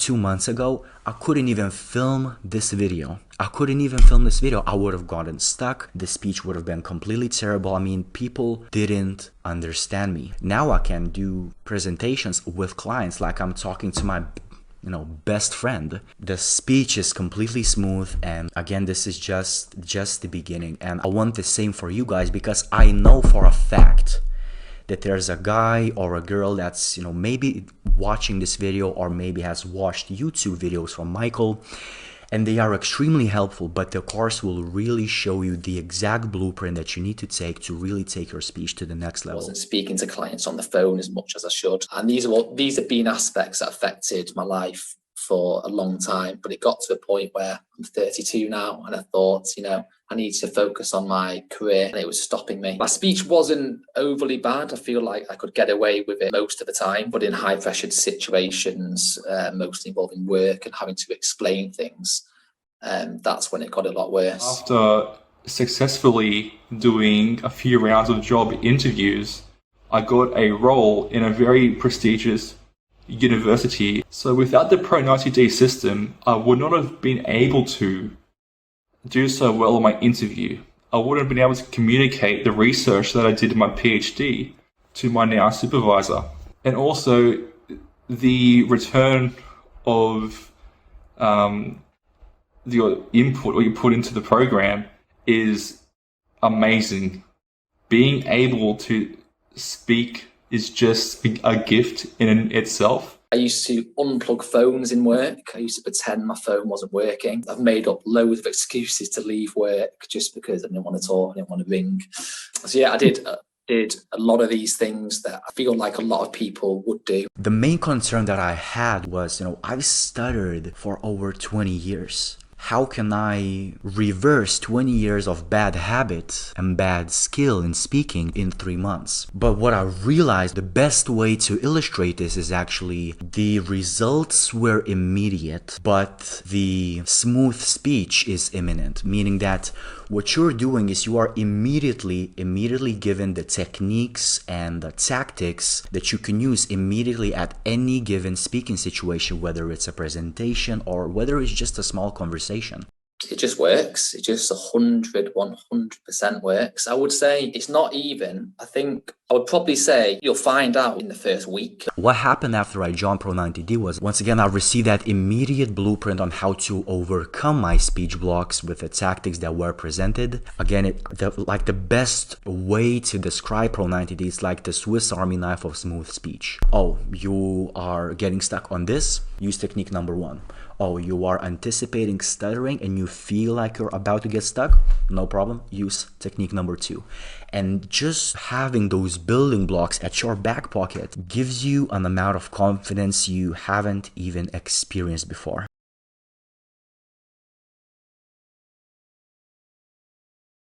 2 months ago, I couldn't even film this video. I would have gotten stuck. The speech would have been completely terrible. I mean, people didn't understand me. Now I can do presentations with clients like I'm talking to my best friend. The speech is completely smooth, and again, this is just the beginning, and I want the same for you guys, because I know for a fact that there's a guy or a girl that's maybe watching this video, or maybe has watched YouTube videos from Michael, and they are extremely helpful, but the course will really show you the exact blueprint that you need to take to really take your speech to the next level. I wasn't speaking to clients on the phone as much as I should. And these have been aspects that affected my life for a long time. But it got to a point where I'm 32 now, and I thought, I need to focus on my career, and it was stopping me. My speech wasn't overly bad. I feel like I could get away with it most of the time, but in high pressured situations, mostly involving work and having to explain things, that's when it got a lot worse. After successfully doing a few rounds of job interviews, I got a role in a very prestigious university. So without the ThPro90d system, I would not have been able to do so well on my interview. I wouldn't have been able to communicate the research that I did in my PhD to my now supervisor. And also the return of your input or you put into the program is amazing. Being able to speak is just a gift in itself. I used to unplug phones in work. I used to pretend my phone wasn't working. I've made up loads of excuses to leave work just because I didn't want to talk, I didn't want to ring. So yeah, I did a lot of these things that I feel like a lot of people would do. The main concern that I had was, I've stuttered for over 20 years. How can I reverse 20 years of bad habits and bad skill in speaking in 3 months? But what I realized, the best way to illustrate this is actually the results were immediate, but the smooth speech is imminent, meaning that what you're doing is you are immediately given the techniques and the tactics that you can use immediately at any given speaking situation, whether it's a presentation or whether it's just a small conversation. It just works. It just 100% works. I would say it's not even. I think I would probably say you'll find out in the first week. What happened after I joined Pro90d was, once again, I received that immediate blueprint on how to overcome my speech blocks with the tactics that were presented. Again, the best way to describe Pro90d is like the Swiss Army knife of smooth speech. Oh, you are getting stuck on this? Use technique number 1. Oh, you are anticipating stuttering and you feel like you're about to get stuck? No problem. Use technique number 2. And just having those building blocks at your back pocket gives you an amount of confidence you haven't even experienced before.